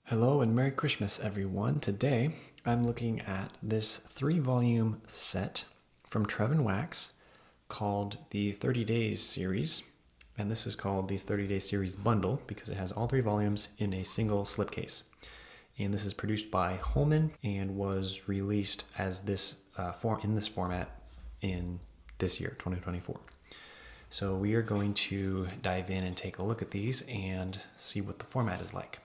Hello and Merry Christmas, everyone. Today I'm looking at this 3-volume set from Trevin called the 30 Days series. And this is called the 30 Days series bundle because it has all 3 volumes in a single slipcase. And this is produced by Holman and was released as this in this format in this year, 2024. So we are going to dive in and take a look at these and see what the format is like.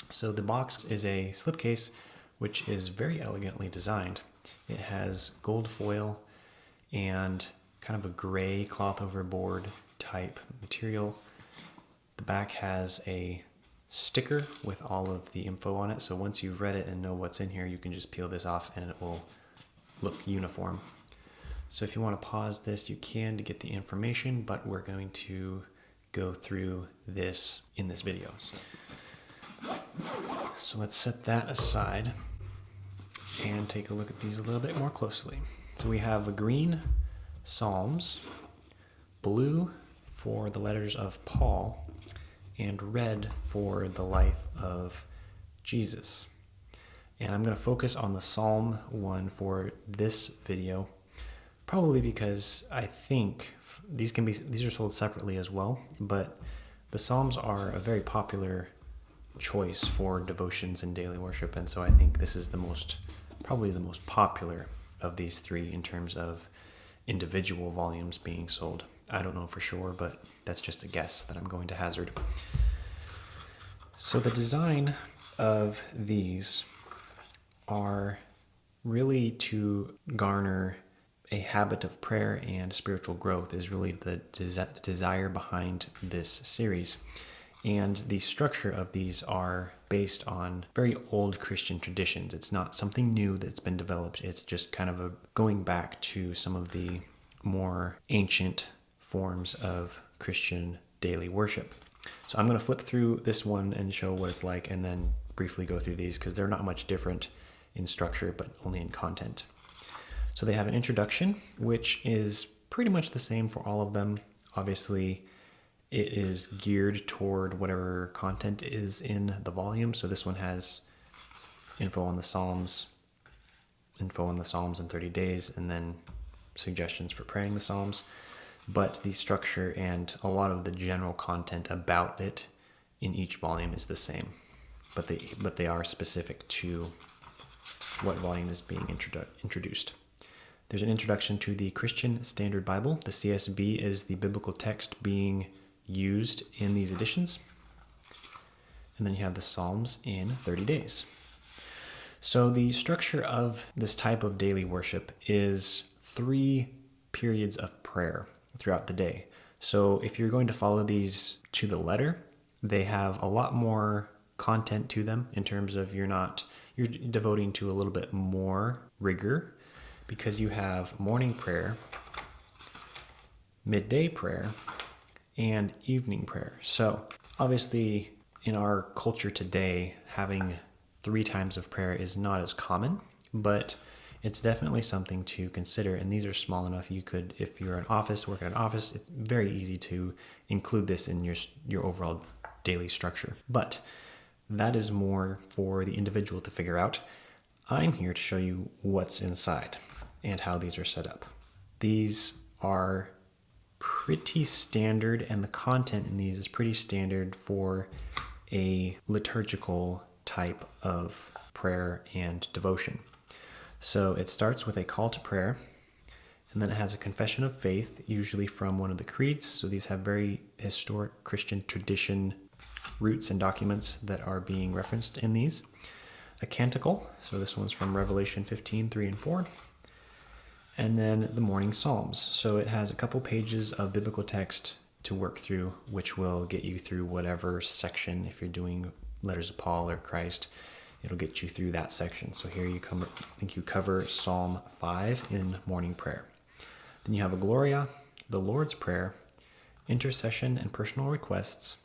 So the box is a slipcase, which is very elegantly designed. It has gold foil and kind of a gray cloth over board type material. The back has a sticker with all of the info on it. So once you've read it and know what's in here, you can just peel this off and it will look uniform. So if you want to pause this, you can to get the information, but we're going to go through this in this video. So let's set that aside and take a look at these a little bit more closely. So we have a green Psalms, blue for the letters of Paul, and red for the life of Jesus. And I'm going to focus on the Psalm one for this video, probably because I think these are sold separately as well, but the Psalms are a very popular choice for devotions and daily worship, and so I think this is probably the most popular of these 3 in terms of individual volumes being sold. I don't know for sure, but that's just a guess that I'm going to hazard. So the design of these are really to garner a habit of prayer and spiritual growth is really the desire behind this series. And the structure of these are based on very old Christian traditions. It's not something new that's been developed. It's just kind of going back to some of the more ancient forms of Christian daily worship. So I'm going to flip through this one and show what it's like and then briefly go through these because they're not much different in structure, but only in content. So they have an introduction, which is pretty much the same for all of them. Obviously, it is geared toward whatever content is in the volume. So this one has info on the Psalms in 30 days, and then suggestions for praying the Psalms. But the structure and a lot of the general content about it in each volume is the same. But they are specific to what volume is being introduced. There's an introduction to the Christian Standard Bible. The CSB is the biblical text being used in these editions. And then you have the Psalms in 30 days. So the structure of this type of daily worship is 3 periods of prayer throughout the day. So if you're going to follow these to the letter, they have a lot more content to them in terms of you're devoting to a little bit more rigor because you have morning prayer, midday prayer, and evening prayer. So obviously in our culture today, having 3 times of prayer is not as common, but it's definitely something to consider. And these are small enough you could, if you're working in an office, it's very easy to include this in your overall daily structure. But that is more for the individual to figure out. I'm here to show you what's inside and how these are set up. These are pretty standard, and the content in these is pretty standard for a liturgical type of prayer and devotion. So it starts with a call to prayer, and then it has a confession of faith, usually from one of the creeds. So these have very historic Christian tradition roots and documents that are being referenced in these. A canticle, so this one's from Revelation 15, 3 and 4. And then the morning Psalms. So it has a couple pages of biblical text to work through, which will get you through whatever section. If you're doing letters of Paul or Christ, it'll get you through that section. So here you cover Psalm 5 in morning prayer. Then you have a Gloria, the Lord's Prayer, intercession and personal requests,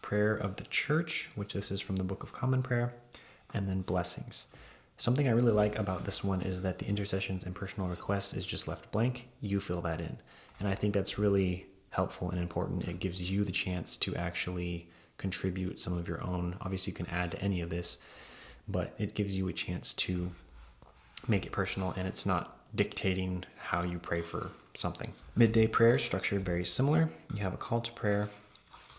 prayer of the church, which this is from the Book of Common Prayer, and then blessings. Something I really like about this one is that the intercessions and personal requests is just left blank. You fill that in. And I think that's really helpful and important. It gives you the chance to actually contribute some of your own. Obviously, you can add to any of this, but it gives you a chance to make it personal, and it's not dictating how you pray for something. Midday prayer structured very similar. You have a call to prayer,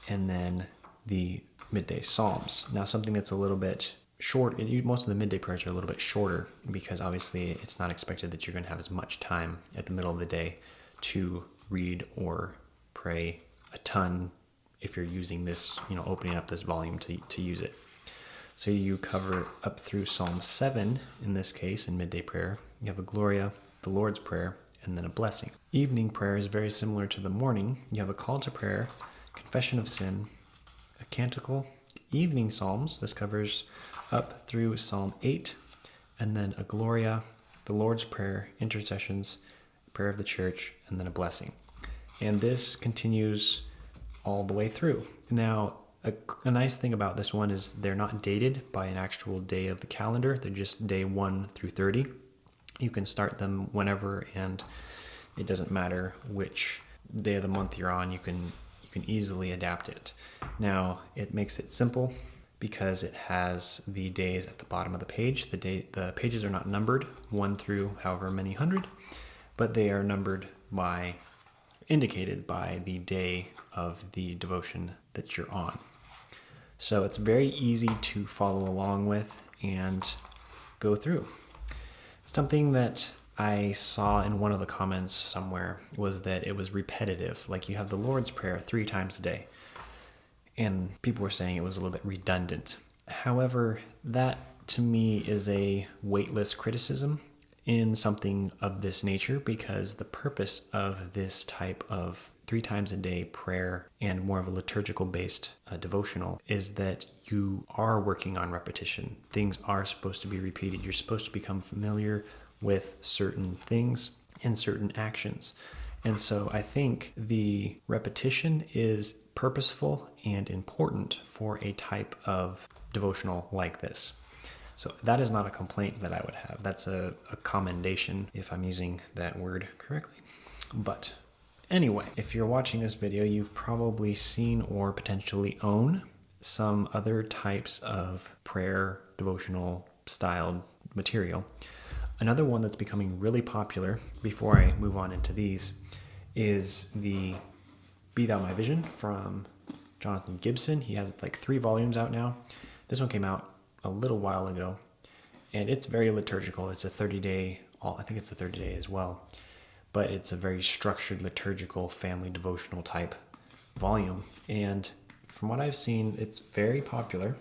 and then the midday psalms. Now, something that's a little bit short, most of the midday prayers are a little bit shorter because obviously it's not expected that you're going to have as much time at the middle of the day to read or pray a ton if you're using this, opening up this volume to use it. So you cover up through Psalm 7 in this case, in midday prayer. You have a Gloria, the Lord's Prayer, and then a blessing. Evening prayer is very similar to the morning. You have a call to prayer, confession of sin, a canticle, evening psalms. This covers up through Psalm 8, and then a Gloria, the Lord's Prayer, intercessions, prayer of the church, and then a blessing. And this continues all the way through. Now, a nice thing about this one is they're not dated by an actual day of the calendar. They're just day 1 through 30. You can start them whenever, and it doesn't matter which day of the month you're on. You can easily adapt it. Now, it makes it simple because it has the days at the bottom of the page. The pages are not numbered 1 through however many hundred, but they are indicated by the day of the devotion that you're on. So it's very easy to follow along with and go through. Something that I saw in one of the comments somewhere was that it was repetitive. Like you have the Lord's Prayer 3 times a day. And people were saying it was a little bit redundant. However, that to me is a weightless criticism in something of this nature, because the purpose of this type of 3 times a day prayer and more of a liturgical based devotional is that you are working on repetition. Things are supposed to be repeated. You're supposed to become familiar with certain things and certain actions. And so I think the repetition is purposeful and important for a type of devotional like this. So that is not a complaint that I would have. That's a commendation, if I'm using that word correctly. But anyway, if you're watching this video, you've probably seen or potentially own some other types of prayer devotional styled material. Another one that's becoming really popular, before I move on into these, is the Be Thou My Vision from Jonathan Gibson. He has like 3 volumes out now. This one came out a little while ago, and it's very liturgical. It's a 30-day, I think it's a 30-day as well, but it's a very structured liturgical family devotional type volume. And from what I've seen, it's very popular.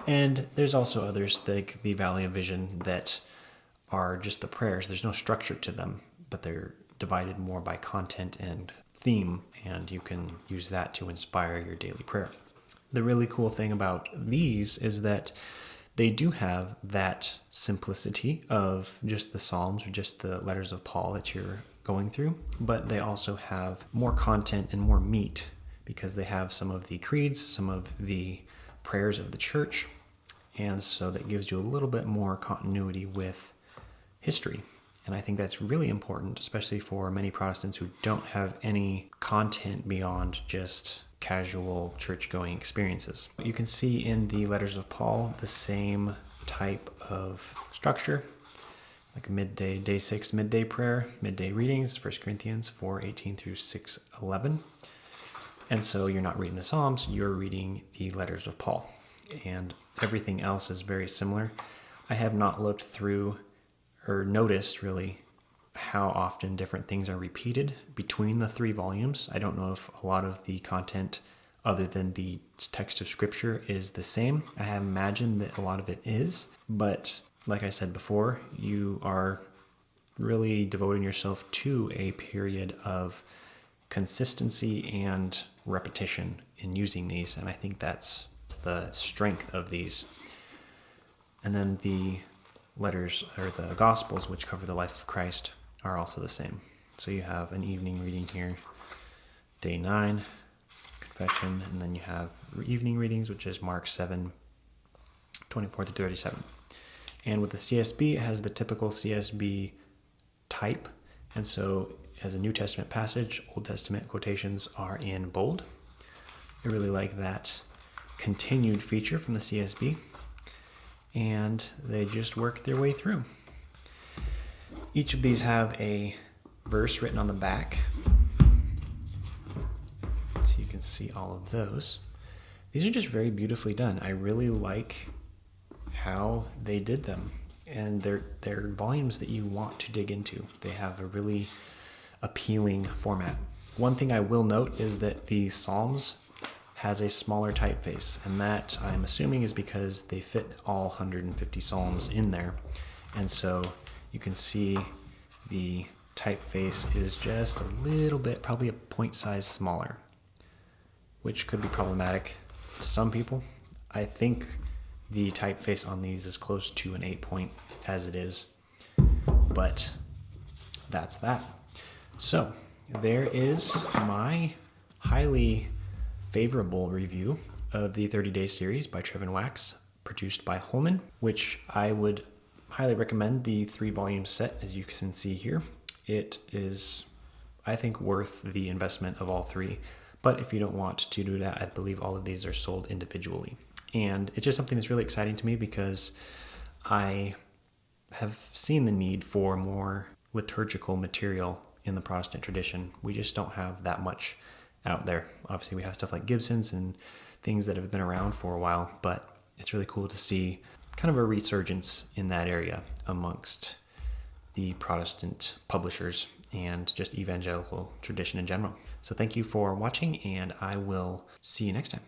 And there's also others like the Valley of Vision that are just the prayers. There's no structure to them, but they're divided more by content and theme, and you can use that to inspire your daily prayer. The really cool thing about these is that they do have that simplicity of just the Psalms or just the letters of Paul that you're going through, but they also have more content and more meat because they have some of the creeds, some of the prayers of the church, and so that gives you a little bit more continuity with history. And I think that's really important, especially for many Protestants who don't have any content beyond just casual church-going experiences. You can see in the letters of Paul the same type of structure, like midday, day 6 midday prayer, midday readings, 1 Corinthians 4:18 through 6:11. And so you're not reading the Psalms, you're reading the letters of Paul. And everything else is very similar. I have not looked through or noticed really how often different things are repeated between the 3 volumes. I don't know if a lot of the content other than the text of scripture is the same. I have imagined that a lot of it is, but like I said before, you are really devoting yourself to a period of consistency and repetition in using these, and I think that's the strength of these. And then the letters, or the Gospels, which cover the life of Christ, are also the same. So you have an evening reading here, day 9, confession, and then you have evening readings, which is Mark 7:24 to 37. And with the CSB, it has the typical CSB type, and so as a New Testament passage, Old Testament quotations are in bold. I really like that continued feature from the CSB, and they just work their way through. Each of these have a verse written on the back, so you can see all of those. These are just very beautifully done. I really like how they did them, and they're volumes that you want to dig into. They have a really appealing format. One thing I will note is that the Psalms has a smaller typeface, and that I'm assuming is because they fit all 150 Psalms in there, and so you can see the typeface is just a little bit, probably a point size smaller, which could be problematic to some people. I think the typeface on these is close to an 8-point as it is, but that's that. So there is my highly favorable review of the 30-Day series by Trevin Wax, produced by Holman, which I would highly recommend the 3-volume set, as you can see here. It is, I think, worth the investment of all 3. But if you don't want to do that, I believe all of these are sold individually. And it's just something that's really exciting to me because I have seen the need for more liturgical material in the Protestant tradition. We just don't have that much out there. Obviously, we have stuff like Gibson's and things that have been around for a while, but it's really cool to see kind of a resurgence in that area amongst the Protestant publishers and just evangelical tradition in general. So thank you for watching, and I will see you next time.